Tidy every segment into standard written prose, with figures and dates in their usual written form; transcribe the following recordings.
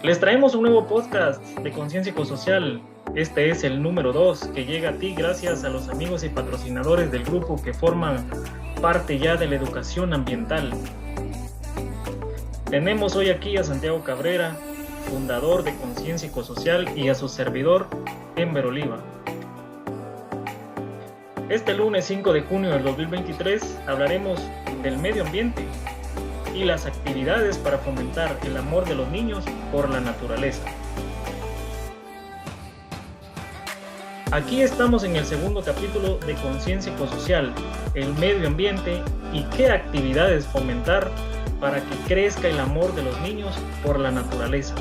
Les traemos un nuevo podcast de Conciencia Ecosocial. Este es el número 2 que llega a ti gracias a los amigos y patrocinadores del grupo que forman parte ya de la educación ambiental. Tenemos hoy aquí a Santiago Cabrera, fundador de Conciencia Ecosocial, y a su servidor, Enver Oliva. Este lunes 5 de junio del 2023 hablaremos del medio ambiente y las actividades para fomentar el amor de los niños por la naturaleza. Aquí estamos en el segundo capítulo de Conciencia Ecosocial, el medio ambiente y qué actividades fomentar para que crezca el amor de los niños por la naturaleza.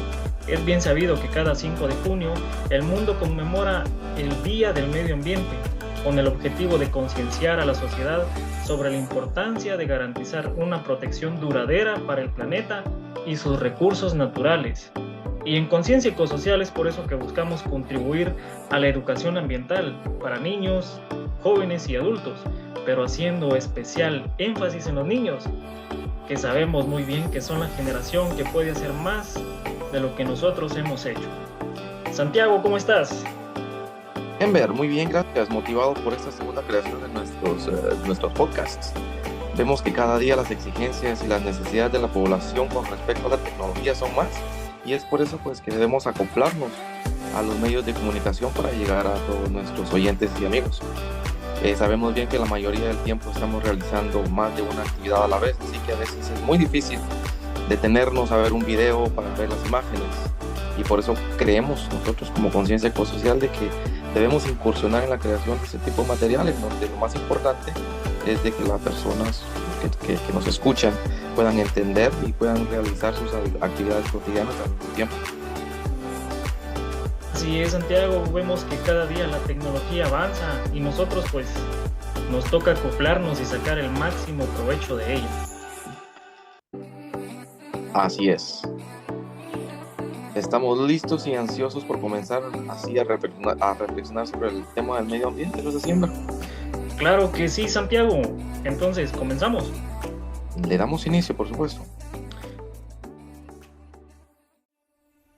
Es bien sabido que cada 5 de junio el mundo conmemora el Día del Medio Ambiente, con el objetivo de concienciar a la sociedad sobre la importancia de garantizar una protección duradera para el planeta y sus recursos naturales. Y en Conciencia Ecosocial es por eso que buscamos contribuir a la educación ambiental para niños, jóvenes y adultos, pero haciendo especial énfasis en los niños, que sabemos muy bien que son la generación que puede hacer más de lo que nosotros hemos hecho. Santiago, ¿cómo estás? Enver, muy bien, gracias. Motivado por esta segunda creación de nuestros podcasts. Vemos que cada día las exigencias y las necesidades de la población con respecto a la tecnología son más, y es por eso pues que debemos acoplarnos a los medios de comunicación para llegar a todos nuestros oyentes y amigos. Sabemos bien que la mayoría del tiempo estamos realizando más de una actividad a la vez, así que a veces es muy difícil detenernos a ver un video para ver las imágenes, y por eso creemos nosotros como Conciencia Ecosocial de que debemos incursionar en la creación de este tipo de materiales, donde lo más importante es de que las personas que nos escuchan puedan entender y puedan realizar sus actividades cotidianas al mismo tiempo. Así es, Santiago, vemos que cada día la tecnología avanza y nosotros pues nos toca acoplarnos y sacar el máximo provecho de ella. Así es. Estamos listos y ansiosos por comenzar así a reflexionar sobre el tema del medio ambiente, ¿no es así, Enver? Claro que sí, Santiago. Entonces, ¿comenzamos? Le damos inicio, por supuesto.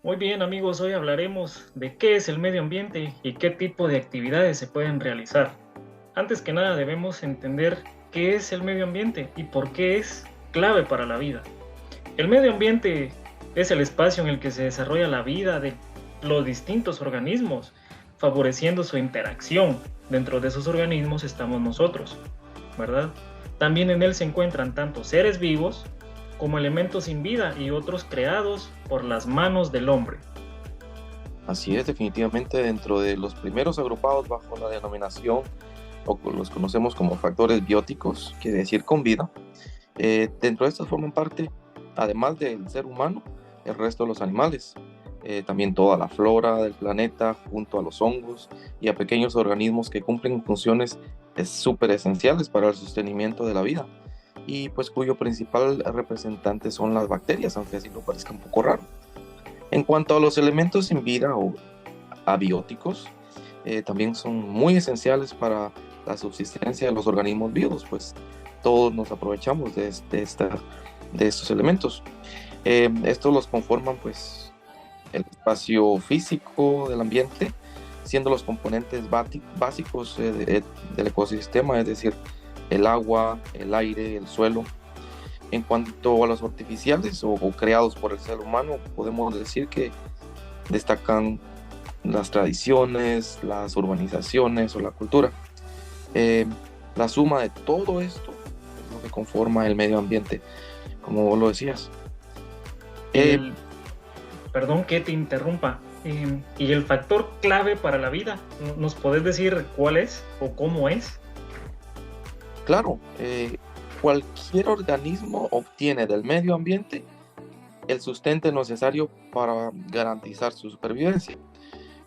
Muy bien, amigos, hoy hablaremos de qué es el medio ambiente y qué tipo de actividades se pueden realizar. Antes que nada, debemos entender qué es el medio ambiente y por qué es clave para la vida. El medio ambiente es el espacio en el que se desarrolla la vida de los distintos organismos, favoreciendo su interacción. Dentro de esos organismos estamos nosotros, ¿verdad? También en él se encuentran tanto seres vivos como elementos sin vida y otros creados por las manos del hombre. Así es, definitivamente dentro de los primeros agrupados bajo la denominación, o los conocemos como factores bióticos, quiere decir con vida. Dentro de estos forman parte, además del ser humano, el resto de los animales, también toda la flora del planeta, junto a los hongos y a pequeños organismos que cumplen funciones súper esenciales para el sostenimiento de la vida, y pues cuyo principal representante son las bacterias, aunque así lo parezca un poco raro. En cuanto a los elementos sin vida o abióticos, también son muy esenciales para la subsistencia de los organismos vivos, pues todos nos aprovechamos de estos elementos. Estos los conforman pues el espacio físico del ambiente, siendo los componentes básicos del ecosistema, es decir, el agua, el aire, el suelo. En cuanto a los artificiales o creados por el ser humano, podemos decir que destacan las tradiciones, las urbanizaciones o la cultura. La suma de todo esto es lo que conforma el medio ambiente, como vos lo decías. Perdón que te interrumpa. ¿Y el factor clave para la vida? ¿Nos podés decir cuál es o cómo es? Claro, cualquier organismo obtiene del medio ambiente el sustento necesario para garantizar su supervivencia.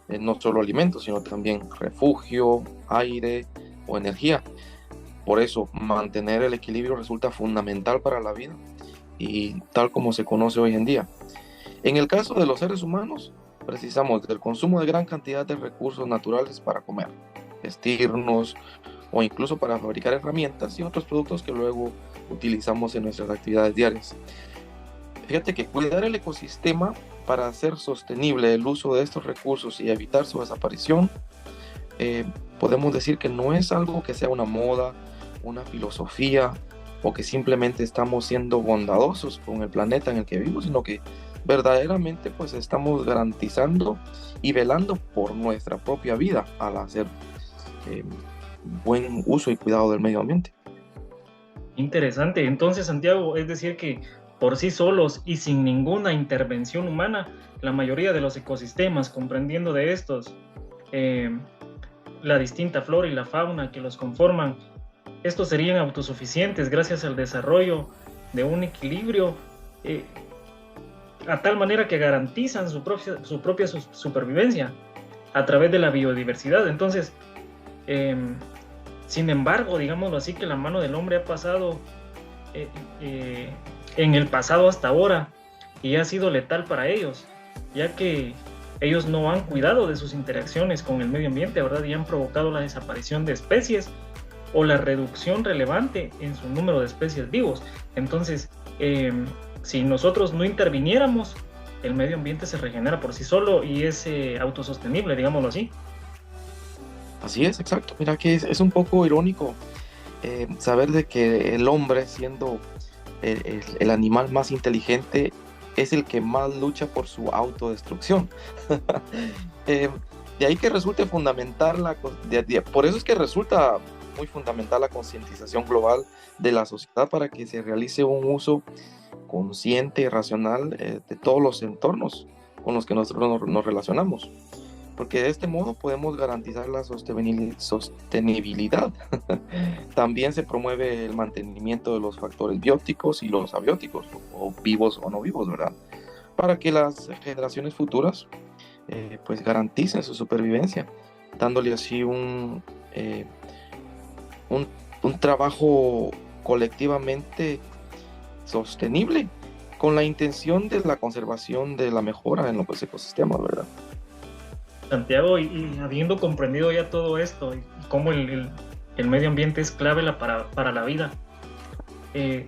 No solo alimentos, sino también refugio, aire o energía. Por eso, mantener el equilibrio resulta fundamental para la vida, y tal como se conoce hoy en día. En el caso de los seres humanos, precisamos del consumo de gran cantidad de recursos naturales para comer, vestirnos o incluso para fabricar herramientas y otros productos que luego utilizamos en nuestras actividades diarias. Fíjate que cuidar el ecosistema para hacer sostenible el uso de estos recursos y evitar su desaparición, podemos decir que no es algo que sea una moda, una filosofía, o que simplemente estamos siendo bondadosos con el planeta en el que vivimos, sino que verdaderamente pues estamos garantizando y velando por nuestra propia vida al hacer buen uso y cuidado del medio ambiente. Interesante. Entonces, Santiago, es decir que por sí solos y sin ninguna intervención humana, la mayoría de los ecosistemas, comprendiendo de estos, la distinta flora y la fauna que los conforman, estos serían autosuficientes gracias al desarrollo de un equilibrio a tal manera que garantizan su propia supervivencia a través de la biodiversidad. Entonces, sin embargo, digámoslo así, que la mano del hombre ha pasado en el pasado hasta ahora y ha sido letal para ellos, ya que ellos no han cuidado de sus interacciones con el medio ambiente, ¿verdad? Y han provocado la desaparición de especies o la reducción relevante en su número de especies vivos. Entonces, si nosotros no interviniéramos, el medio ambiente se regenera por sí solo y es autosostenible, digámoslo así. Así es, exacto. Mira que es un poco irónico saber de que el hombre, siendo el animal más inteligente, es el que más lucha por su autodestrucción. De ahí que resulte fundamental por eso es que resulta muy fundamental la concientización global de la sociedad para que se realice un uso consciente y racional de todos los entornos con los que nosotros nos relacionamos, porque de este modo podemos garantizar la sostenibilidad. También se promueve el mantenimiento de los factores bióticos y los abióticos, o vivos o no vivos, ¿verdad? Para que las generaciones futuras pues garanticen su supervivencia, dándole así un trabajo colectivamente sostenible con la intención de la conservación de la mejora en los ecosistemas, ¿verdad? Santiago, y habiendo comprendido ya todo esto y cómo el medio ambiente es clave para la vida,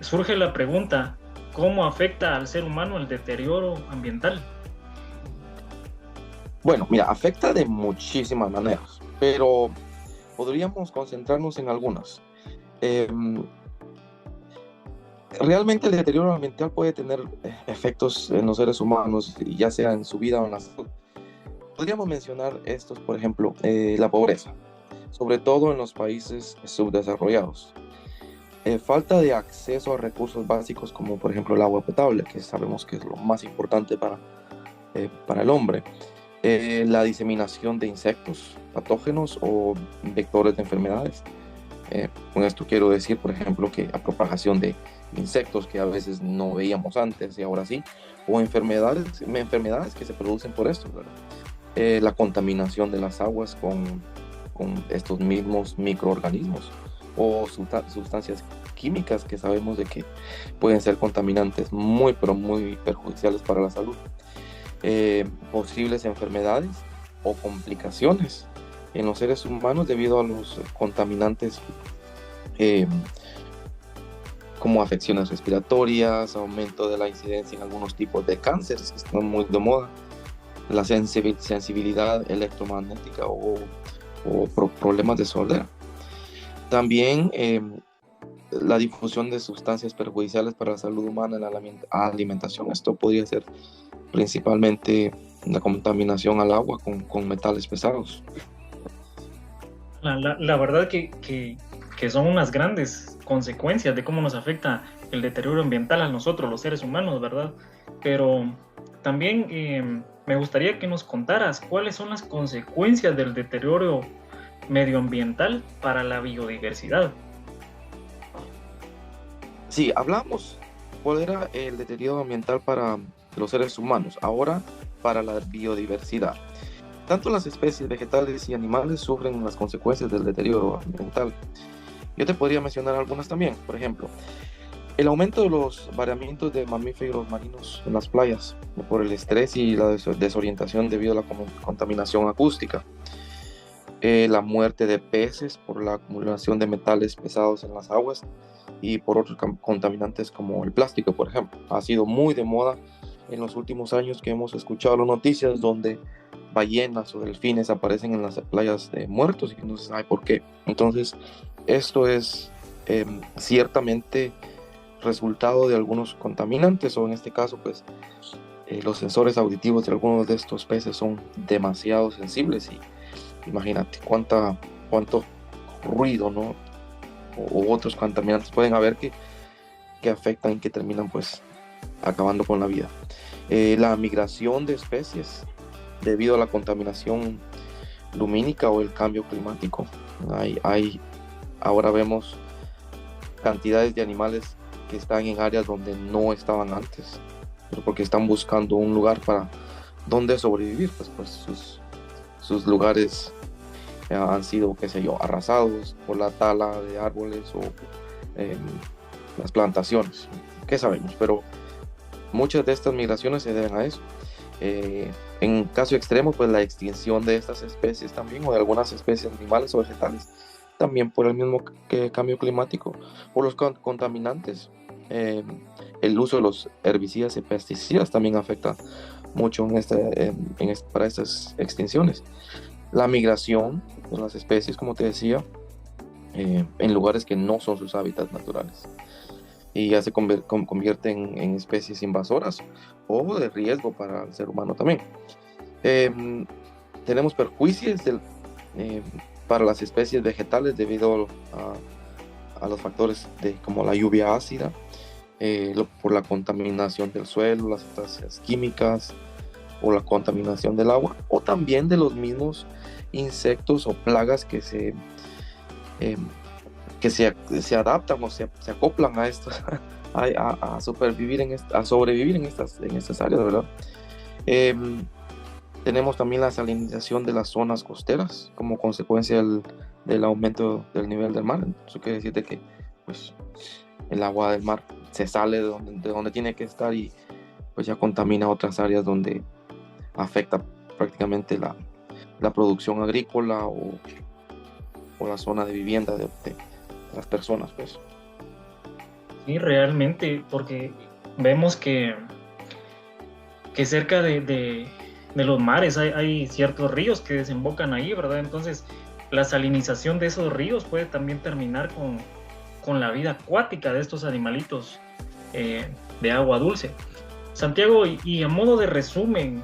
surge la pregunta, ¿cómo afecta al ser humano el deterioro ambiental? Bueno, mira, afecta de muchísimas maneras, pero podríamos concentrarnos en algunas. Realmente el deterioro ambiental puede tener efectos en los seres humanos, ya sea en su vida o en la salud. Podríamos mencionar estos, por ejemplo, la pobreza, sobre todo en los países subdesarrollados. Falta de acceso a recursos básicos como por ejemplo el agua potable, que sabemos que es lo más importante para el hombre. La diseminación de insectos patógenos o vectores de enfermedades. Con esto quiero decir, por ejemplo, que la propagación de insectos que a veces no veíamos antes y ahora sí, o enfermedades que se producen por esto, ¿verdad? La contaminación de las aguas con estos mismos microorganismos o sustancias químicas que sabemos de que pueden ser contaminantes muy, pero muy perjudiciales para la salud. Posibles enfermedades o complicaciones en los seres humanos debido a los contaminantes, como afecciones respiratorias, aumento de la incidencia en algunos tipos de cánceres que están muy de moda, la sensibilidad electromagnética o problemas de sordera. También la difusión de sustancias perjudiciales para la salud humana en la alimentación. Esto podría ser principalmente la contaminación al agua con metales pesados. La verdad que son unas grandes consecuencias de cómo nos afecta el deterioro ambiental a nosotros, los seres humanos, ¿verdad? Pero también me gustaría que nos contaras cuáles son las consecuencias del deterioro medioambiental para la biodiversidad. Sí, hablamos cuál era el deterioro ambiental para los seres humanos, ahora para la biodiversidad. Tanto las especies vegetales y animales sufren las consecuencias del deterioro ambiental. Yo te podría mencionar algunas también, por ejemplo, el aumento de los variamientos de mamíferos marinos en las playas por el estrés y la desorientación debido a la contaminación acústica. La muerte de peces por la acumulación de metales pesados en las aguas y por otros contaminantes como el plástico, por ejemplo. Ha sido muy de moda en los últimos años que hemos escuchado las noticias donde ballenas o delfines aparecen en las playas de muertos y no se sabe por qué. Entonces, esto es ciertamente resultado de algunos contaminantes, o en este caso, pues, los sensores auditivos de algunos de estos peces son demasiado sensibles y imagínate cuánto ruido, ¿no? O otros contaminantes pueden haber que afectan y que terminan pues acabando con la vida. La migración de especies debido a la contaminación lumínica o el cambio climático. Ahora vemos cantidades de animales que están en áreas donde no estaban antes, pero porque están buscando un lugar para donde sobrevivir, pues sus lugares han sido, qué sé yo, arrasados por la tala de árboles o las plantaciones, qué sabemos, pero muchas de estas migraciones se deben a eso. En caso extremo, pues la extinción de estas especies también, o de algunas especies animales o vegetales, también por el mismo cambio climático, por los contaminantes. El uso de los herbicidas y pesticidas también afecta mucho para estas extinciones. La migración de las especies, como te decía, en lugares que no son sus hábitats naturales, y ya se convierten en especies invasoras o de riesgo para el ser humano también. Tenemos perjuicios para las especies vegetales debido a los factores como la lluvia ácida, por la contaminación del suelo, las sustancias químicas o la contaminación del agua, o también de los mismos insectos o plagas que se adaptan o se acoplan a estos a sobrevivir en estas áreas, ¿verdad? Tenemos también la salinización de las zonas costeras como consecuencia del aumento del nivel del mar. Eso quiere decir de que pues, el agua del mar se sale de donde tiene que estar y pues ya contamina otras áreas donde afecta prácticamente la producción agrícola o la zona de vivienda de las personas, pues. Sí, realmente, porque vemos que cerca de los mares hay ciertos ríos que desembocan ahí, ¿verdad? Entonces, la salinización de esos ríos puede también terminar con la vida acuática de estos animalitos de agua dulce. Santiago, y a modo de resumen,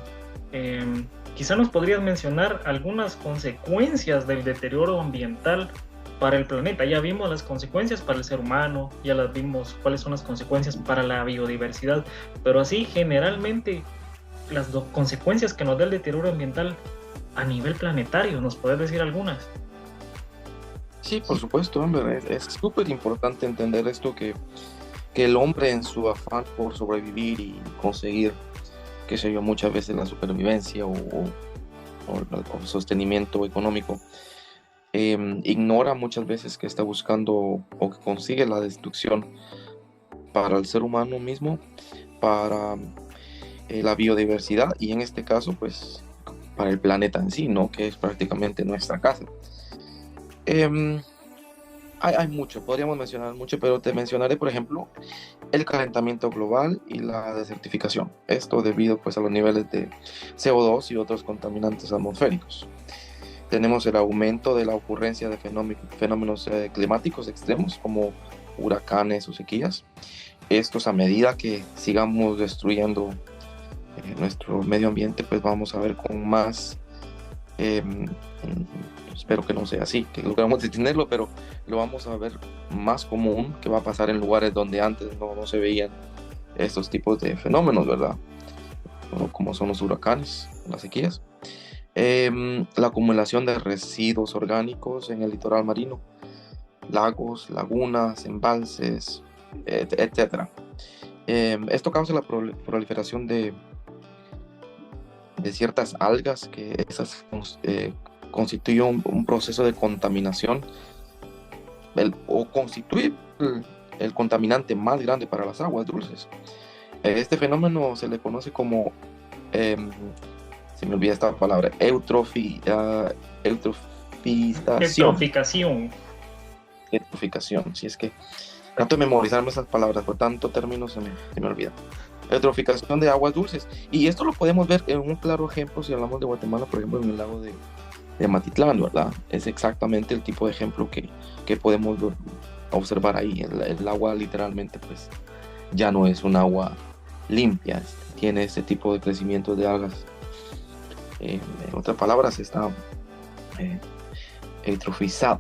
quizá nos podrías mencionar algunas consecuencias del deterioro ambiental para el planeta. Ya vimos las consecuencias para el ser humano, ya las vimos cuáles son las consecuencias para la biodiversidad, pero así generalmente las consecuencias que nos da el deterioro ambiental a nivel planetario, ¿nos puedes decir algunas? Sí, por supuesto, hombre, es súper importante entender esto, que el hombre en su afán por sobrevivir y conseguir, qué sé yo, muchas veces la supervivencia o el sostenimiento económico, ignora muchas veces que está buscando o que consigue la destrucción para el ser humano mismo, para la biodiversidad y en este caso pues para el planeta en sí, ¿no? Que es prácticamente nuestra casa. Hay mucho, podríamos mencionar mucho, pero te mencionaré, por ejemplo, el calentamiento global y la desertificación. Esto debido pues a los niveles de CO2 y otros contaminantes atmosféricos. Tenemos el aumento de la ocurrencia de fenómenos climáticos extremos como huracanes o sequías. Estos, a medida que sigamos destruyendo nuestro medio ambiente, pues vamos a ver con más, espero que no sea así, que logramos detenerlo, pero lo vamos a ver más común, que va a pasar en lugares donde antes no se veían estos tipos de fenómenos, ¿verdad? Como son los huracanes, las sequías. La acumulación de residuos orgánicos en el litoral marino, lagos, lagunas, embalses, etc. Esto causa la proliferación de ciertas algas, que esas constituyen un proceso de contaminación o constituye el contaminante más grande para las aguas dulces. Este fenómeno se le conoce como se me olvida esta palabra, eutroficación. Eutroficación, si es que trato de memorizarme esas palabras, por tanto términos se me olvida. eutroficación de aguas dulces. Y esto lo podemos ver en un claro ejemplo si hablamos de Guatemala, por ejemplo, en el lago de Amatitlán, ¿verdad? Es exactamente el tipo de ejemplo que podemos observar ahí. El agua literalmente pues ya no es un agua limpia, tiene este tipo de crecimiento de algas. En otras palabras, está eutrofizada.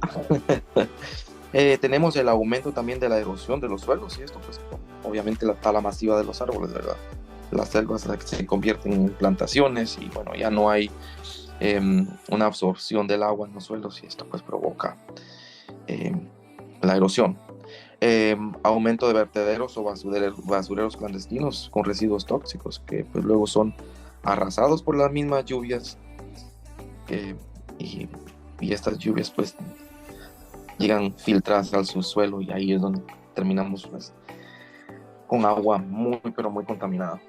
Tenemos el aumento también de la erosión de los suelos y esto pues obviamente la tala masiva de los árboles, ¿verdad? Las selvas se convierten en plantaciones y bueno, ya no hay una absorción del agua en los suelos y esto pues provoca la erosión. Aumento de vertederos o basureros clandestinos con residuos tóxicos que pues luego son arrasados por las mismas lluvias y estas lluvias pues llegan filtradas al subsuelo y ahí es donde terminamos pues, con agua muy pero muy contaminada.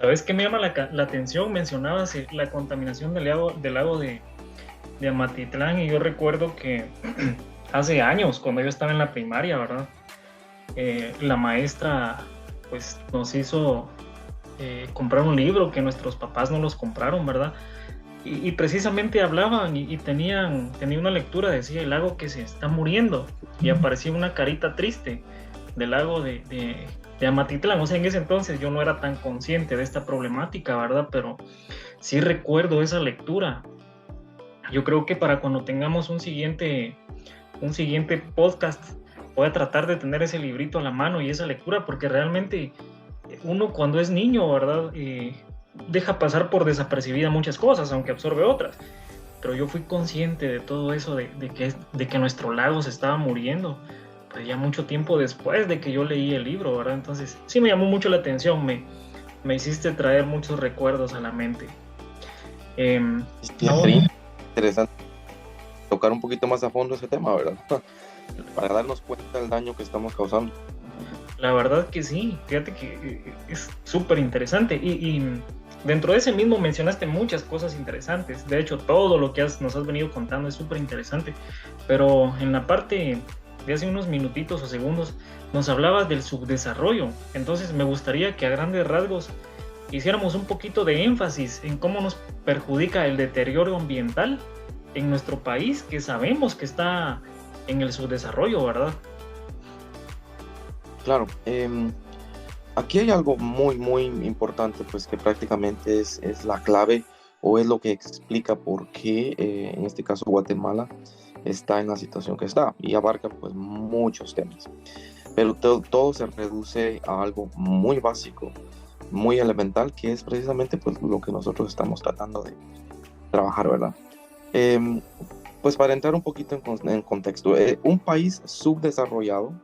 ¿Sabes qué me llama la atención? Mencionabas la contaminación del lago de Amatitlán, y yo recuerdo que hace años, cuando yo estaba en la primaria, ¿verdad? La maestra pues nos hizo comprar un libro que nuestros papás no los compraron, ¿verdad? Y precisamente hablaban y tenía una lectura, decía el lago que se está muriendo, y aparecía una carita triste del lago de Amatitlán. O sea, en ese entonces yo no era tan consciente de esta problemática, ¿verdad? Pero sí recuerdo esa lectura. Yo creo que para cuando tengamos un siguiente podcast, voy a tratar de tener ese librito a la mano y esa lectura, porque realmente uno cuando es niño, ¿verdad? Deja pasar por desapercibida muchas cosas, aunque absorbe otras. Pero yo fui consciente de todo eso, de que nuestro lago se estaba muriendo, pues ya mucho tiempo después de que yo leí el libro, ¿verdad? Entonces sí me llamó mucho la atención, me hiciste traer muchos recuerdos a la mente. Sería interesante tocar un poquito más a fondo ese tema, ¿verdad? Para darnos cuenta del daño que estamos causando. La verdad que sí, fíjate que es súper interesante y dentro de ese mismo mencionaste muchas cosas interesantes. De hecho, todo lo que nos has venido contando es súper interesante, pero en la parte de hace unos minutitos o segundos nos hablabas del subdesarrollo. Entonces me gustaría que a grandes rasgos hiciéramos un poquito de énfasis en cómo nos perjudica el deterioro ambiental en nuestro país, que sabemos que está en el subdesarrollo, ¿verdad? Claro, aquí hay algo muy muy importante, pues que prácticamente es la clave o es lo que explica por qué en este caso Guatemala está en la situación que está, y abarca pues muchos temas, pero todo se reduce a algo muy básico, muy elemental, que es precisamente pues lo que nosotros estamos tratando de trabajar, ¿verdad? Pues para entrar un poquito en contexto, un país subdesarrollado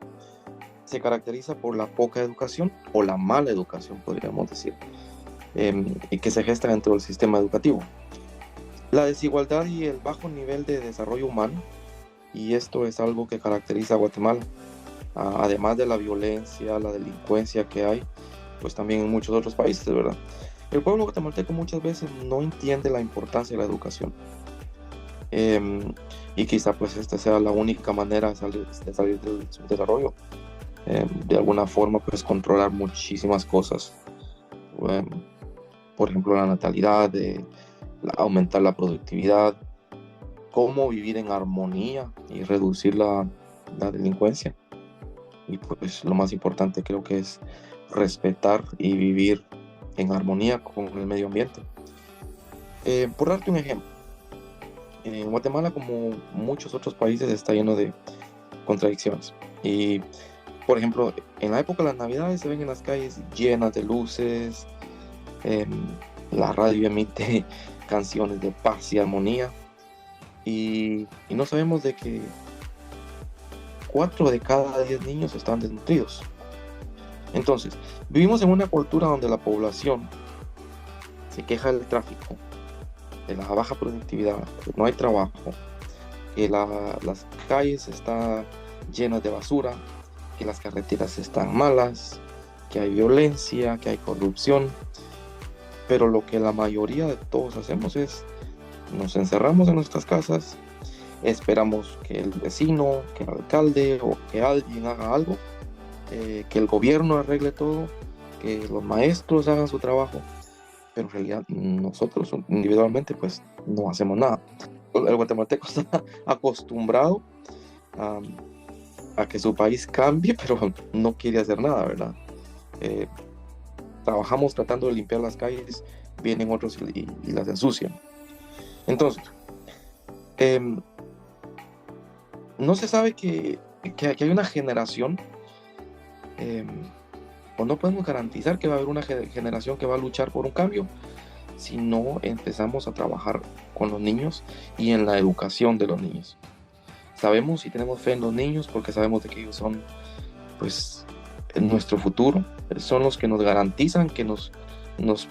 se caracteriza por la poca educación o la mala educación, podríamos decir, y que se gesta dentro del sistema educativo. La desigualdad y el bajo nivel de desarrollo humano, y esto es algo que caracteriza a Guatemala, además de la violencia, la delincuencia que hay, pues también en muchos otros países, ¿verdad? El pueblo guatemalteco muchas veces no entiende la importancia de la educación, y quizá pues esta sea la única manera de salir del subdesarrollo. De alguna forma pues controlar muchísimas cosas, por ejemplo la natalidad, aumentar la productividad, cómo vivir en armonía y reducir la delincuencia, y pues lo más importante creo que es respetar y vivir en armonía con el medio ambiente. Por darte un ejemplo, en Guatemala, como muchos otros países, está lleno de contradicciones, y por ejemplo, en la época de las Navidades se ven en las calles llenas de luces, la radio emite canciones de paz y armonía, y no sabemos de que 4 de cada 10 niños están desnutridos. Entonces, vivimos en una cultura donde la población se queja del tráfico, de la baja productividad, que no hay trabajo, que las calles están llenas de basura, que las carreteras están malas, que hay violencia, que hay corrupción, pero lo que la mayoría de todos hacemos es nos encerramos en nuestras casas, esperamos que el vecino, que el alcalde o que alguien haga algo, que el gobierno arregle todo, que los maestros hagan su trabajo, pero en realidad nosotros individualmente pues no hacemos nada. El guatemalteco está acostumbrado a, a que su país cambie, pero no quiere hacer nada, ¿verdad? Eh, Trabajamos tratando de limpiar las calles, vienen otros y las ensucian. Entonces, eh, no se sabe que hay una generación, eh, o no podemos garantizar que va a haber una generación que va a luchar por un cambio si no empezamos a trabajar con los niños y en la educación de los niños. Sabemos y tenemos fe en los niños porque sabemos de que ellos son, pues, en nuestro futuro, son los que nos garantizan, que nos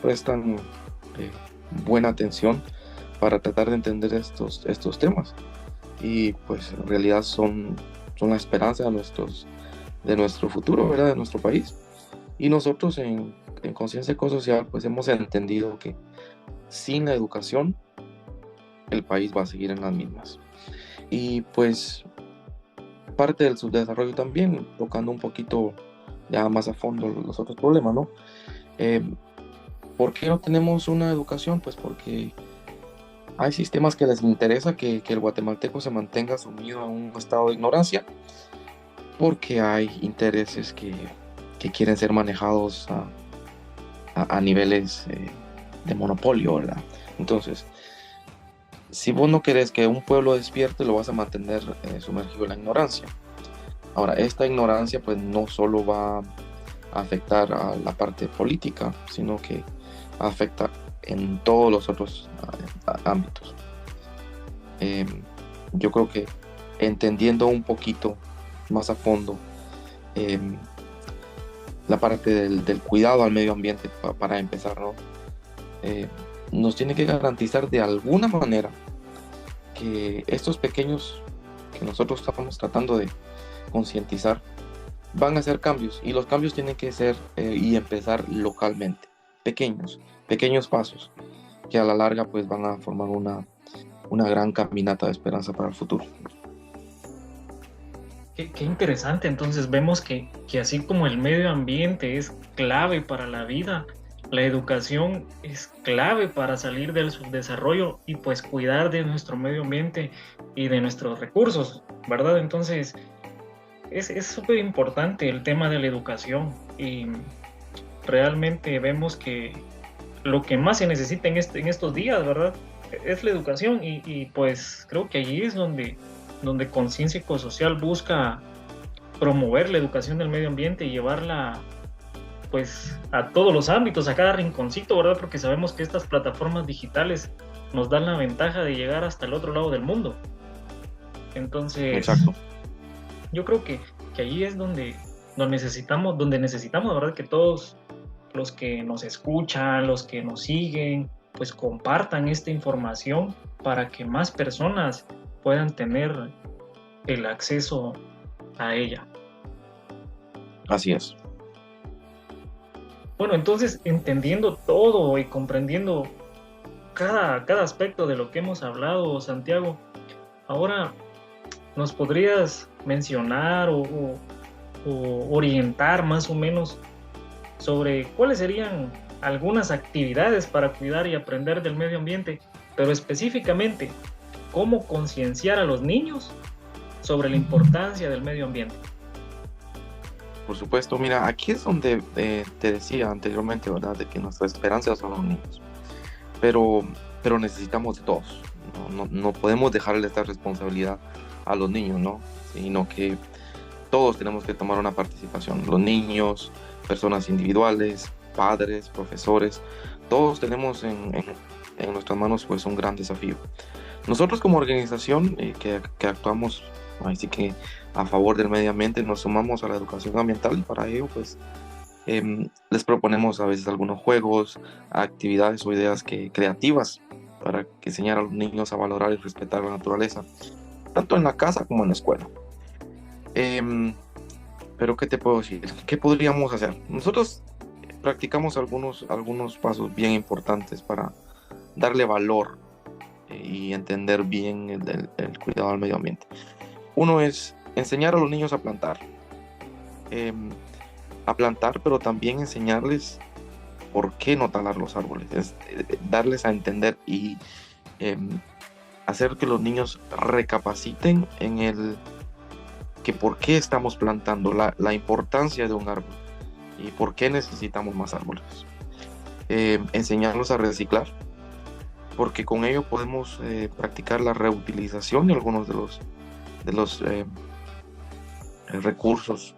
prestan buena atención para tratar de entender estos temas. Y pues en realidad son la esperanza de nuestro futuro, ¿verdad? De nuestro país. Y nosotros en Conciencia Ecosocial pues hemos entendido que sin la educación el país va a seguir en las mismas. Y pues parte del subdesarrollo también, tocando un poquito ya más a fondo los otros problemas, ¿no? ¿Por qué no tenemos una educación? Pues porque hay sistemas que les interesa que el guatemalteco se mantenga sumido a un estado de ignorancia, porque hay intereses que quieren ser manejados a niveles de monopolio, ¿verdad? Entonces, si vos no querés que un pueblo despierte, lo vas a mantener sumergido en la ignorancia. Ahora, esta ignorancia pues no solo va a afectar a la parte política, sino que afecta en todos los otros ámbitos. Yo creo que entendiendo un poquito más a fondo la parte del cuidado al medio ambiente para empezar, ¿no? Nos tiene que garantizar de alguna manera que estos pequeños que nosotros estamos tratando de concientizar van a hacer cambios, y los cambios tienen que ser y empezar localmente, pequeños pasos que a la larga pues van a formar una gran caminata de esperanza para el futuro. Qué interesante. Entonces vemos que así como el medio ambiente es clave para la vida, la educación es clave para salir del subdesarrollo y pues cuidar de nuestro medio ambiente y de nuestros recursos, ¿verdad? Entonces es súper importante el tema de la educación, y realmente vemos que lo que más se necesita en estos días, ¿verdad? Es la educación, y pues creo que allí es donde Conciencia Ecosocial busca promover la educación del medio ambiente y llevarla pues a todos los ámbitos, a cada rinconcito, ¿verdad? Porque sabemos que estas plataformas digitales nos dan la ventaja de llegar hasta el otro lado del mundo. Entonces, exacto, yo creo que allí es donde necesitamos, ¿verdad? Que todos los que nos escuchan, los que nos siguen, pues compartan esta información para que más personas puedan tener el acceso a ella. así es. Bueno, entonces, entendiendo todo y comprendiendo cada aspecto de lo que hemos hablado, Santiago, ahora ¿nos podrías mencionar o orientar más o menos sobre cuáles serían algunas actividades para cuidar y aprender del medio ambiente, pero específicamente cómo concienciar a los niños sobre la importancia del medio ambiente? Por supuesto, mira, aquí es donde te decía anteriormente, ¿verdad? De que nuestra esperanza son los niños, pero necesitamos de todos. No podemos dejarle esta responsabilidad a los niños, ¿no? Sino que todos tenemos que tomar una participación. Los niños, personas individuales, padres, profesores, todos tenemos en nuestras manos pues un gran desafío. Nosotros como organización que actuamos así que a favor del medio ambiente, nos sumamos a la educación ambiental, y para ello pues les proponemos a veces algunos juegos, actividades o ideas creativas para enseñar a los niños a valorar y respetar la naturaleza, tanto en la casa como en la escuela. Pero ¿qué te puedo decir? ¿Qué podríamos hacer? Nosotros practicamos algunos pasos bien importantes para darle valor y entender bien el cuidado al medio ambiente. Uno es enseñar a los niños a plantar. a plantar, pero también enseñarles por qué no talar los árboles, darles a entender y eh, hacer que los niños recapaciten en el que por qué estamos plantando, la importancia de un árbol y por qué necesitamos más árboles. Enseñarlos a reciclar, porque con ello podemos practicar la reutilización de algunos de los recursos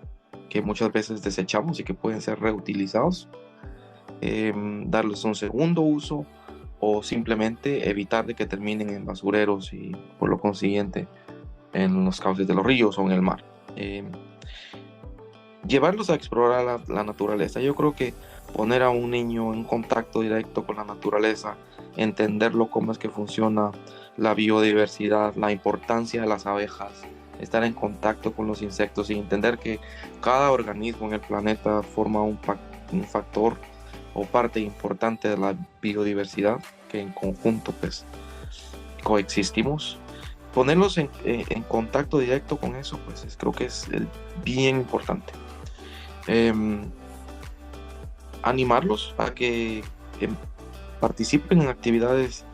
que muchas veces desechamos y que pueden ser reutilizados, darles un segundo uso o simplemente evitar de que terminen en basureros y por lo consiguiente en los cauces de los ríos o en el mar. Llevarlos a explorar la naturaleza. Yo creo que poner a un niño en contacto directo con la naturaleza, entenderlo cómo es que funciona la biodiversidad, la importancia de las abejas, estar en contacto con los insectos y entender que cada organismo en el planeta forma un factor o parte importante de la biodiversidad, que en conjunto pues coexistimos. Ponerlos en contacto directo con eso, pues creo que es bien importante. Animarlos a que participen en actividades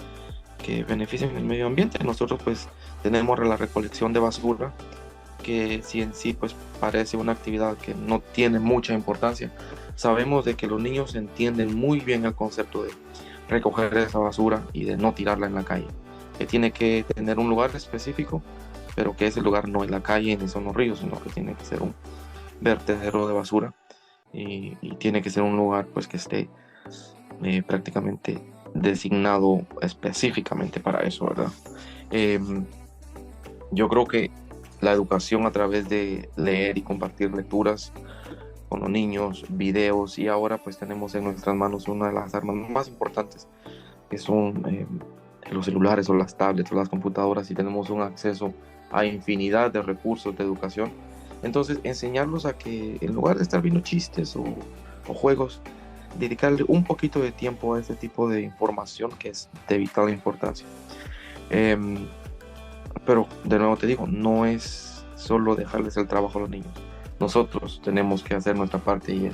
que beneficien el medio ambiente. Nosotros pues tenemos la recolección de basura, que si en sí pues parece una actividad que no tiene mucha importancia. Sabemos de que los niños entienden muy bien el concepto de recoger esa basura y de no tirarla en la calle, que tiene que tener un lugar específico, pero que ese lugar no es la calle ni son los ríos, sino que tiene que ser un vertedero de basura y tiene que ser un lugar pues que esté prácticamente designado específicamente para eso, ¿verdad? Yo creo que la educación a través de leer y compartir lecturas con los niños, videos, y ahora pues tenemos en nuestras manos una de las armas más importantes, que son los celulares o las tablets o las computadoras, y tenemos un acceso a infinidad de recursos de educación. Entonces enseñarlos a que en lugar de estar viendo chistes o juegos, dedicarle un poquito de tiempo a este tipo de información que es de vital importancia. Pero de nuevo te digo, no es solo dejarles el trabajo a los niños. Nosotros tenemos que hacer nuestra parte y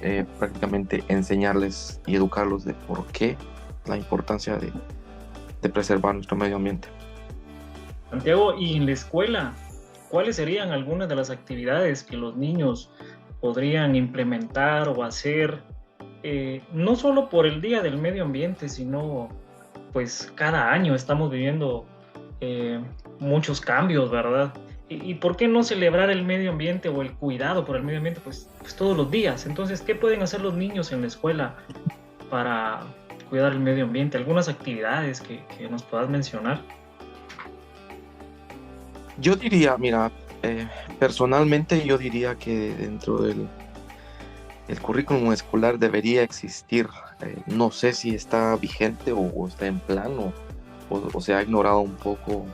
es prácticamente enseñarles y educarlos de por qué la importancia de preservar nuestro medio ambiente. Santiago, y en la escuela, ¿cuáles serían algunas de las actividades que los niños podrían implementar o hacer, no solo por el Día del Medio Ambiente, sino pues cada año estamos viviendo muchos cambios, ¿verdad? ¿Y por qué no celebrar el medio ambiente o el cuidado por el medio ambiente pues todos los días? Entonces, ¿qué pueden hacer los niños en la escuela para cuidar el medio ambiente? ¿Algunas actividades que nos puedas mencionar? Yo diría, mira, personalmente yo diría que dentro del currículum escolar debería existir, no sé si está vigente o está en plan o se ha ignorado un poco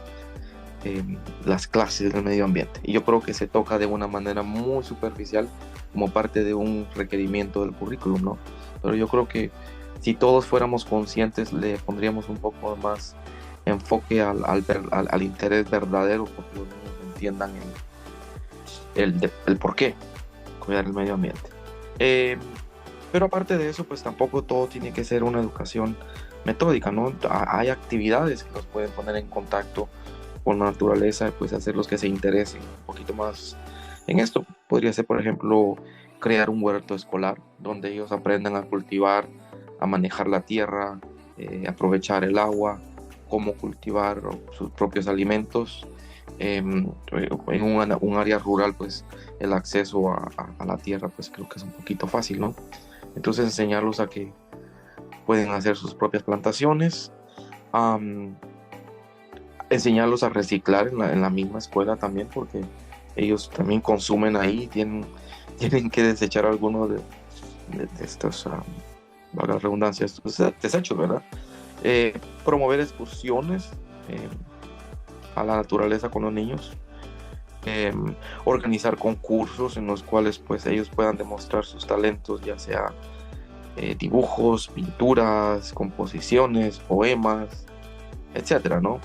las clases del medio ambiente, y yo creo que se toca de una manera muy superficial como parte de un requerimiento del currículum, ¿no? Pero yo creo que si todos fuéramos conscientes le pondríamos un poco más enfoque al interés verdadero, porque los niños entiendan el por qué cuidar el medio ambiente. Pero aparte de eso, pues tampoco todo tiene que ser una educación metódica, ¿no? Hay actividades que los pueden poner en contacto con la naturaleza, pues hacerlos que se interesen un poquito más en esto. Podría ser, por ejemplo, crear un huerto escolar donde ellos aprendan a cultivar, a manejar la tierra, aprovechar el agua, cómo cultivar sus propios alimentos. En un área rural, pues el acceso a la tierra, pues creo que es un poquito fácil, ¿no? Entonces enseñarlos a que pueden hacer sus propias plantaciones, enseñarlos a reciclar en la misma escuela también, porque ellos también consumen ahí, tienen que desechar algunos de estos, valga la redundancia, estos desechos, ¿verdad? Promover excursiones a la naturaleza con los niños, organizar concursos en los cuales pues ellos puedan demostrar sus talentos, ya sea dibujos, pinturas, composiciones, poemas, etcétera, ¿no?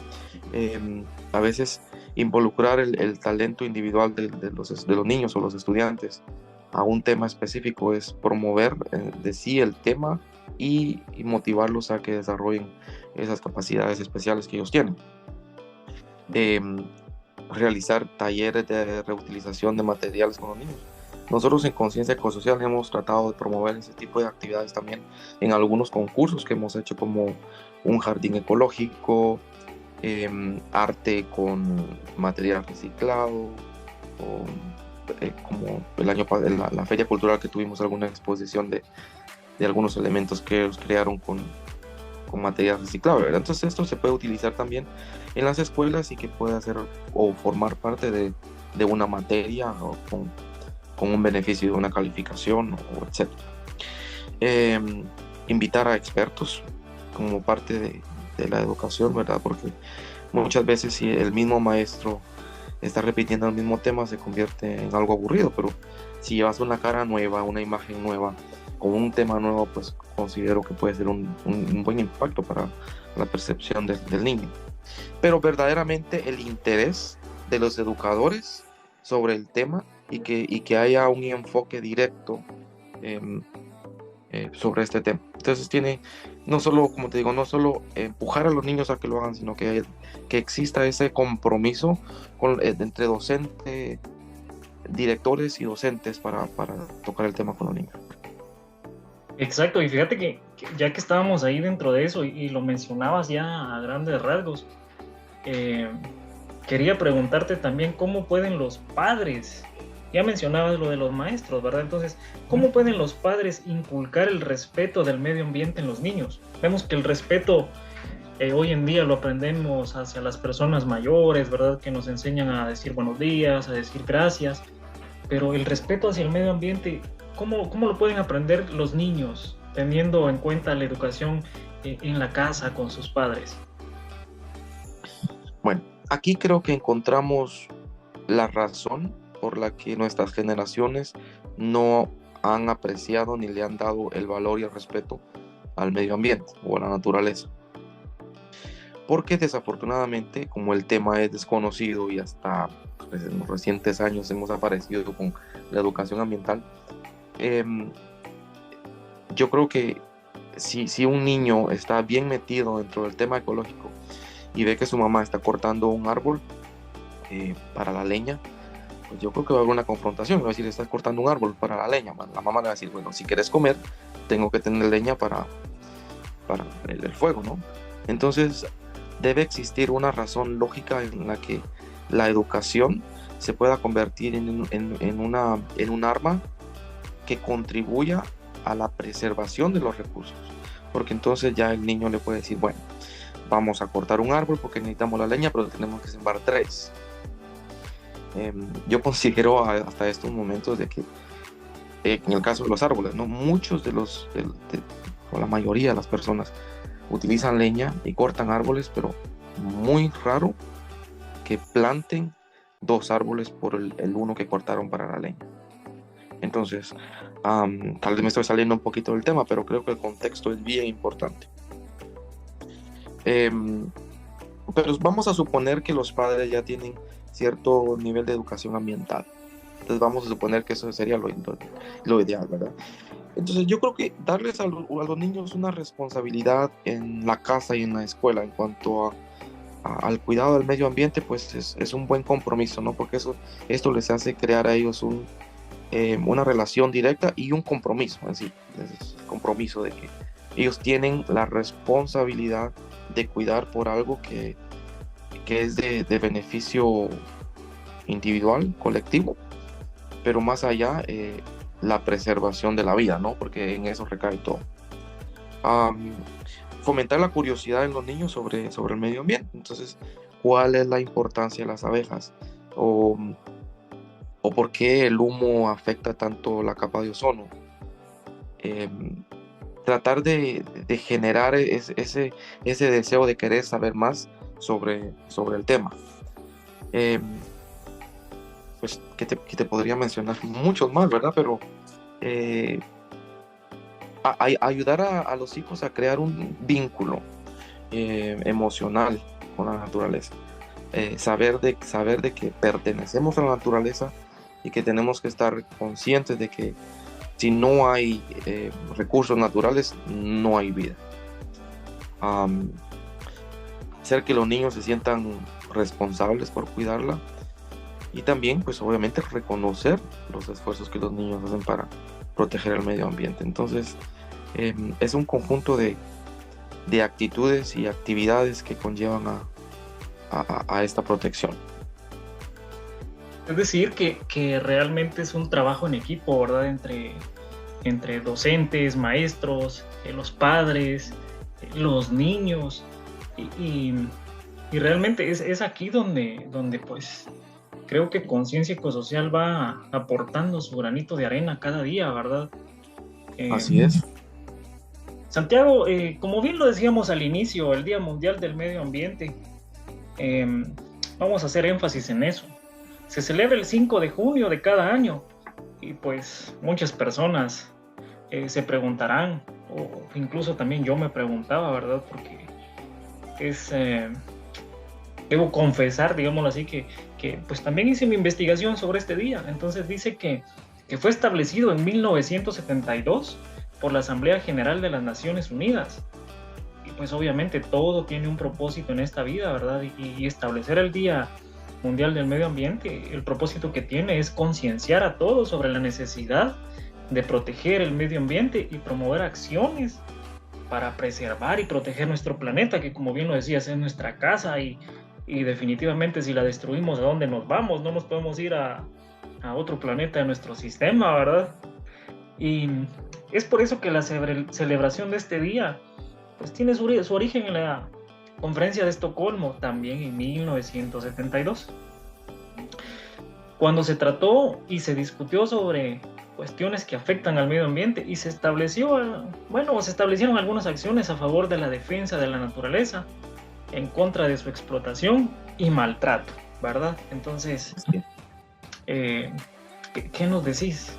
A veces involucrar el talento individual de los niños o los estudiantes a un tema específico, es promover de sí el tema y motivarlos a que desarrollen esas capacidades especiales que ellos tienen. Realizar talleres de reutilización de materiales con los niños. Nosotros en Conciencia Ecosocial hemos tratado de promover ese tipo de actividades también en algunos concursos que hemos hecho, como un jardín ecológico, arte con material reciclado, o como el año pasado, la feria cultural que tuvimos alguna exposición de algunos elementos que ellos crearon con material reciclable, ¿verdad? Entonces esto se puede utilizar también en las escuelas y que puede hacer o formar parte de una materia o con un beneficio de una calificación, o etc. Invitar a expertos como parte de la educación, ¿verdad? Porque muchas veces si el mismo maestro está repitiendo el mismo tema se convierte en algo aburrido, pero si llevas una cara nueva, una imagen nueva, con un tema nuevo, pues considero que puede ser un buen impacto para la percepción del niño. Pero verdaderamente el interés de los educadores sobre el tema y que haya un enfoque directo sobre este tema. Entonces tiene, no solo, como te digo, no solo empujar a los niños a que lo hagan, sino que exista ese compromiso entre docentes, directores y docentes para tocar el tema con los niños. Exacto, y fíjate que ya que estábamos ahí dentro de eso y lo mencionabas ya a grandes rasgos, quería preguntarte también cómo pueden los padres, ya mencionabas lo de los maestros, ¿verdad? Entonces, ¿cómo pueden los padres inculcar el respeto del medio ambiente en los niños? Vemos que el respeto hoy en día lo aprendemos hacia las personas mayores, ¿verdad? Que nos enseñan a decir buenos días, a decir gracias, pero el respeto hacia el medio ambiente, ¿cómo lo pueden aprender los niños, teniendo en cuenta la educación en la casa con sus padres? Bueno, aquí creo que encontramos la razón por la que nuestras generaciones no han apreciado ni le han dado el valor y el respeto al medio ambiente o a la naturaleza. Porque desafortunadamente, como el tema es desconocido y hasta pues, en los recientes años hemos aparecido con la educación ambiental, yo creo que si un niño está bien metido dentro del tema ecológico y ve que su mamá está cortando un árbol para la leña, pues yo creo que va a haber una confrontación. Va a decir, estás cortando un árbol para la leña. La mamá le va a decir, bueno, si quieres comer, tengo que tener leña para el fuego, ¿no? Entonces, debe existir una razón lógica en la que la educación se pueda convertir en un arma que contribuya a la preservación de los recursos. Porque entonces ya el niño le puede decir, bueno, vamos a cortar un árbol porque necesitamos la leña, pero tenemos que sembrar 3. Yo considero hasta estos momentos de que en el caso de los árboles, ¿no? Muchos o la mayoría de las personas utilizan leña y cortan árboles, pero muy raro que planten 2 árboles por el uno que cortaron para la leña. Entonces, tal vez me estoy saliendo un poquito del tema, pero creo que el contexto es bien importante. Pero vamos a suponer que los padres ya tienen cierto nivel de educación ambiental. Entonces vamos a suponer que eso sería lo ideal, ¿verdad? Entonces yo creo que darles a los niños una responsabilidad en la casa y en la escuela en cuanto al cuidado del medio ambiente, pues es un buen compromiso, ¿no? Porque esto les hace crear a ellos una relación directa y un compromiso, es decir, el compromiso de que ellos tienen la responsabilidad de cuidar por algo que es de beneficio individual, colectivo, pero más allá la preservación de la vida, ¿no? Porque en eso recae todo. Fomentar la curiosidad en los niños sobre el medio ambiente. Entonces, ¿cuál es la importancia de las abejas? O por qué el humo afecta tanto la capa de ozono. Tratar de generar ese deseo de querer saber más sobre el tema. Pues que te podría mencionar muchos más, ¿verdad? Pero ayudar a los hijos a crear un vínculo emocional con la naturaleza. Saber de que pertenecemos a la naturaleza y que tenemos que estar conscientes de que si no hay recursos naturales, no hay vida. Hacer que los niños se sientan responsables por cuidarla, y también pues obviamente reconocer los esfuerzos que los niños hacen para proteger el medio ambiente. Entonces es un conjunto de actitudes y actividades que conllevan a esta protección. Es decir, que realmente es un trabajo en equipo, ¿verdad? Entre docentes, maestros, los padres, los niños, y realmente es aquí donde pues creo que Conciencia Ecosocial va aportando su granito de arena cada día, ¿verdad? Así es. Santiago, como bien lo decíamos al inicio, el Día Mundial del Medio Ambiente, vamos a hacer énfasis en eso. Se celebra el 5 de junio de cada año, y pues muchas personas se preguntarán, o incluso también yo me preguntaba, ¿verdad? Porque debo confesar, digámoslo así, que pues también hice mi investigación sobre este día. Entonces dice que fue establecido en 1972 por la Asamblea General de las Naciones Unidas. Y pues obviamente todo tiene un propósito en esta vida, ¿verdad? Y establecer el Día Mundial del Medio Ambiente, el propósito que tiene es concienciar a todos sobre la necesidad de proteger el medio ambiente y promover acciones para preservar y proteger nuestro planeta, que como bien lo decías, es nuestra casa, y definitivamente si la destruimos, ¿a dónde nos vamos? No nos podemos ir a otro planeta de nuestro sistema, ¿verdad? Y es por eso que la celebración de este día pues tiene su origen en la Conferencia de Estocolmo, también en 1972, cuando se trató y se discutió sobre cuestiones que afectan al medio ambiente, y se establecieron algunas acciones a favor de la defensa de la naturaleza, en contra de su explotación y maltrato, ¿verdad? Entonces, ¿qué nos decís?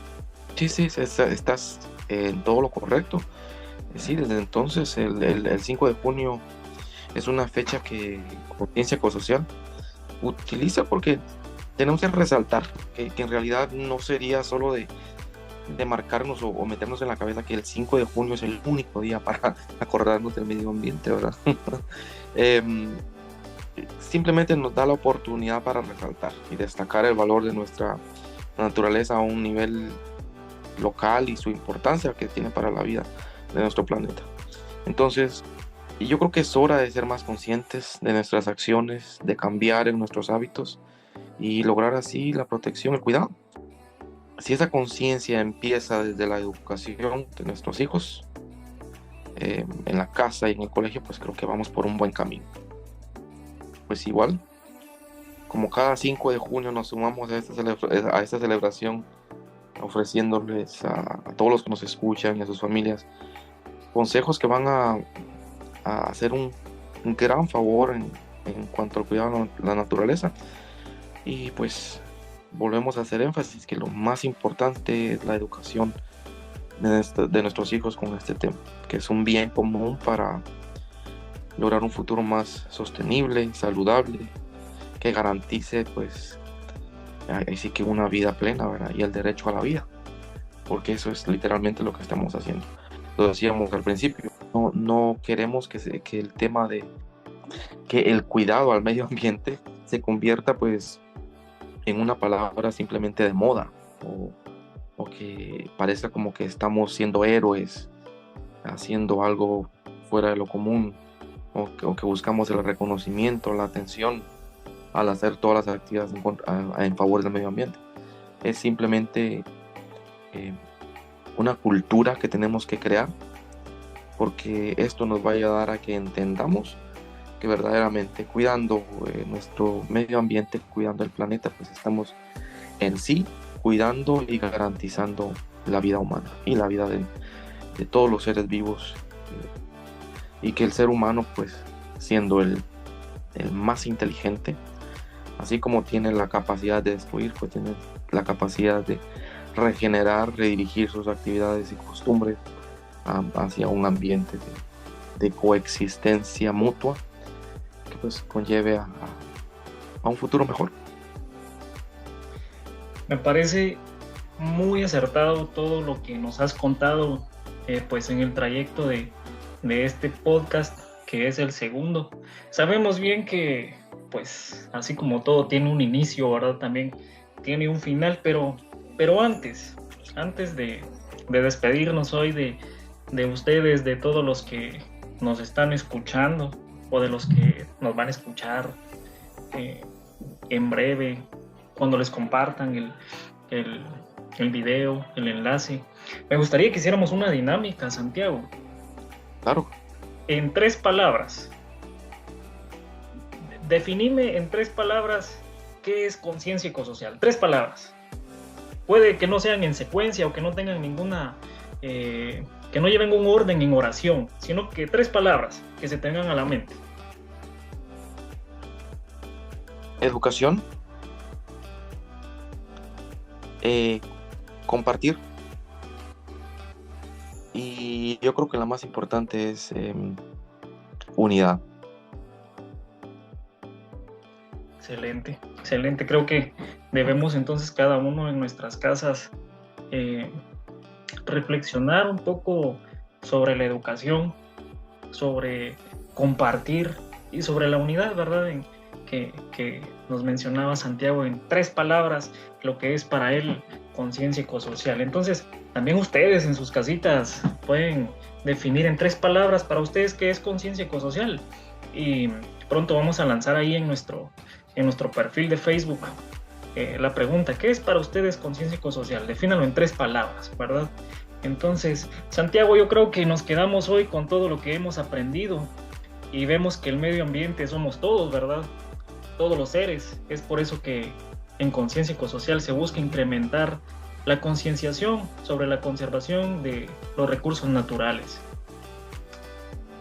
Sí, estás en todo lo correcto. Sí, desde entonces el 5 de junio es una fecha que Conciencia Ecosocial utiliza, porque tenemos que resaltar que en realidad no sería solo de marcarnos o meternos en la cabeza que el 5 de junio es el único día para acordarnos del medio ambiente, ¿verdad? Simplemente nos da la oportunidad para resaltar y destacar el valor de nuestra naturaleza a un nivel local y su importancia que tiene para la vida de nuestro planeta. Entonces, yo creo que es hora de ser más conscientes de nuestras acciones, de cambiar en nuestros hábitos y lograr así la protección, el cuidado. Si esa conciencia empieza desde la educación de nuestros hijos, en la casa y en el colegio, pues creo que vamos por un buen camino. Pues igual, como cada 5 de junio nos sumamos a esta celebración, ofreciéndoles a todos los que nos escuchan y a sus familias consejos que van a hacer un gran favor en cuanto al cuidado de la naturaleza. Y pues volvemos a hacer énfasis que lo más importante es la educación de nuestros hijos con este tema, que es un bien común para lograr un futuro más sostenible, saludable, que garantice pues así que una vida plena, ¿verdad? Y el derecho a la vida, porque eso es literalmente lo que estamos haciendo. Lo decíamos al principio, no queremos que el tema de que el cuidado al medio ambiente se convierta pues en una palabra simplemente de moda, o que parezca como que estamos siendo héroes haciendo algo fuera de lo común, o que buscamos el reconocimiento, la atención al hacer todas las actividades en favor del medio ambiente. Es simplemente una cultura que tenemos que crear, porque esto nos va a ayudar a que entendamos que verdaderamente cuidando nuestro medio ambiente, cuidando el planeta, pues estamos en sí cuidando y garantizando la vida humana y la vida de todos los seres vivos, y que el ser humano, pues siendo el más inteligente, así como tiene la capacidad de destruir, pues tiene la capacidad de regenerar, redirigir sus actividades y costumbres hacia un ambiente de coexistencia mutua que pues conlleve a un futuro mejor. Me parece muy acertado todo lo que nos has contado pues en el trayecto de este podcast, que es el segundo. Sabemos bien que pues así como todo tiene un inicio, ¿verdad? También tiene un final, pero antes de despedirnos hoy de ustedes, de todos los que nos están escuchando o de los que nos van a escuchar en breve, cuando les compartan el video, el enlace. Me gustaría que hiciéramos una dinámica, Santiago. Claro. En 3 palabras. Definime en 3 palabras qué es conciencia ecosocial. 3 palabras. Puede que no sean en secuencia o que no tengan ninguna... que no lleven un orden en oración, sino que 3 palabras que se tengan a la mente. Educación. Compartir, y yo creo que la más importante es unidad. Excelente, excelente. Creo que debemos entonces cada uno en nuestras casas reflexionar un poco sobre la educación, sobre compartir y sobre la unidad, ¿verdad? Que nos mencionaba Santiago en 3 palabras, lo que es para él conciencia ecosocial. Entonces, también ustedes en sus casitas pueden definir en 3 palabras para ustedes qué es conciencia ecosocial. Y pronto vamos a lanzar ahí en nuestro perfil de Facebook la pregunta, ¿qué es para ustedes conciencia ecosocial? Defínalo en 3 palabras, ¿verdad? Entonces, Santiago, yo creo que nos quedamos hoy con todo lo que hemos aprendido y vemos que el medio ambiente somos todos, ¿verdad? Todos los seres. Es por eso que en conciencia ecosocial se busca incrementar la concienciación sobre la conservación de los recursos naturales.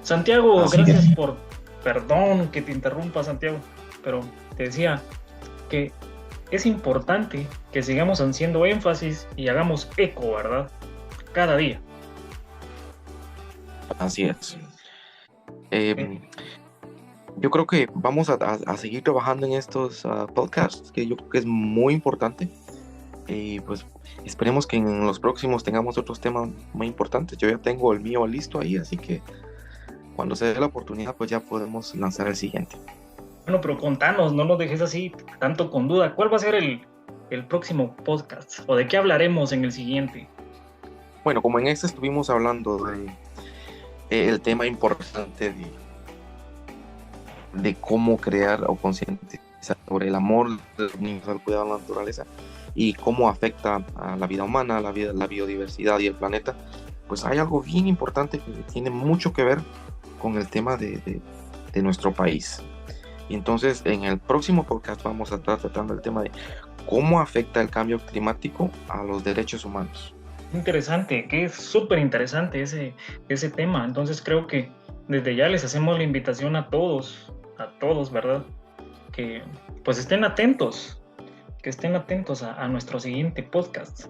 Santiago, Así gracias es. por... Perdón que te interrumpa, Santiago, pero te decía que es importante que sigamos haciendo énfasis y hagamos eco, ¿verdad? Cada día. Así es. Yo creo que vamos a seguir trabajando en estos podcasts, que yo creo que es muy importante. Y pues esperemos que en los próximos tengamos otros temas muy importantes. Yo ya tengo el mío listo ahí, así que cuando se dé la oportunidad, pues ya podemos lanzar el siguiente. Bueno, pero contanos, no nos dejes así tanto con duda. ¿Cuál va a ser el próximo podcast? ¿O de qué hablaremos en el siguiente? Bueno, como en este estuvimos hablando de el tema importante de cómo crear o concientizar sobre el amor de los niños al cuidado de la naturaleza y cómo afecta a la vida humana, la biodiversidad y el planeta, pues hay algo bien importante que tiene mucho que ver con el tema de nuestro país. Y entonces en el próximo podcast vamos a estar tratando el tema de cómo afecta el cambio climático a los derechos humanos. Interesante, que es súper interesante ese tema. Entonces creo que desde ya les hacemos la invitación a todos, ¿verdad? Que pues estén atentos a nuestro siguiente podcast.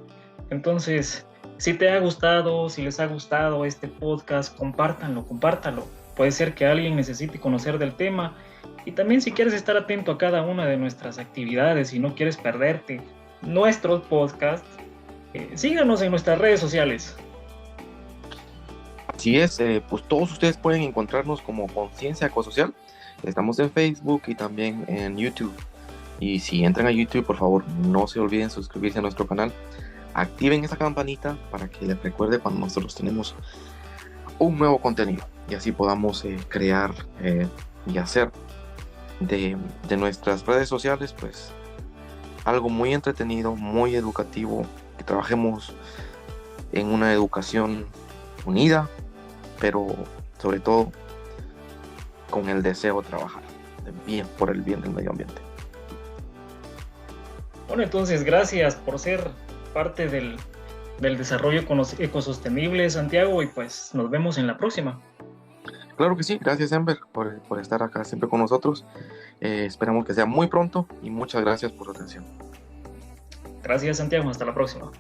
Entonces, si te ha gustado, si les ha gustado este podcast, compártanlo. Puede ser que alguien necesite conocer del tema. Y también si quieres estar atento a cada una de nuestras actividades y no quieres perderte nuestros podcasts, síganos en nuestras redes sociales. Así es, pues todos ustedes pueden encontrarnos como Conciencia Ecosocial. Estamos en Facebook y también en YouTube. Y si entran a YouTube, por favor, no se olviden suscribirse a nuestro canal. Activen esa campanita para que les recuerde cuando nosotros tenemos un nuevo contenido. Y así podamos crear y hacer de nuestras redes sociales, pues, algo muy entretenido, muy educativo, que trabajemos en una educación unida, pero sobre todo con el deseo de trabajar bien por el bien del medio ambiente. Bueno, entonces gracias por ser parte del desarrollo ecosostenible, Santiago, y pues nos vemos en la próxima. Claro que sí, gracias Ember por estar acá siempre con nosotros. Esperamos que sea muy pronto y muchas gracias por su atención. Gracias, Santiago, hasta la próxima.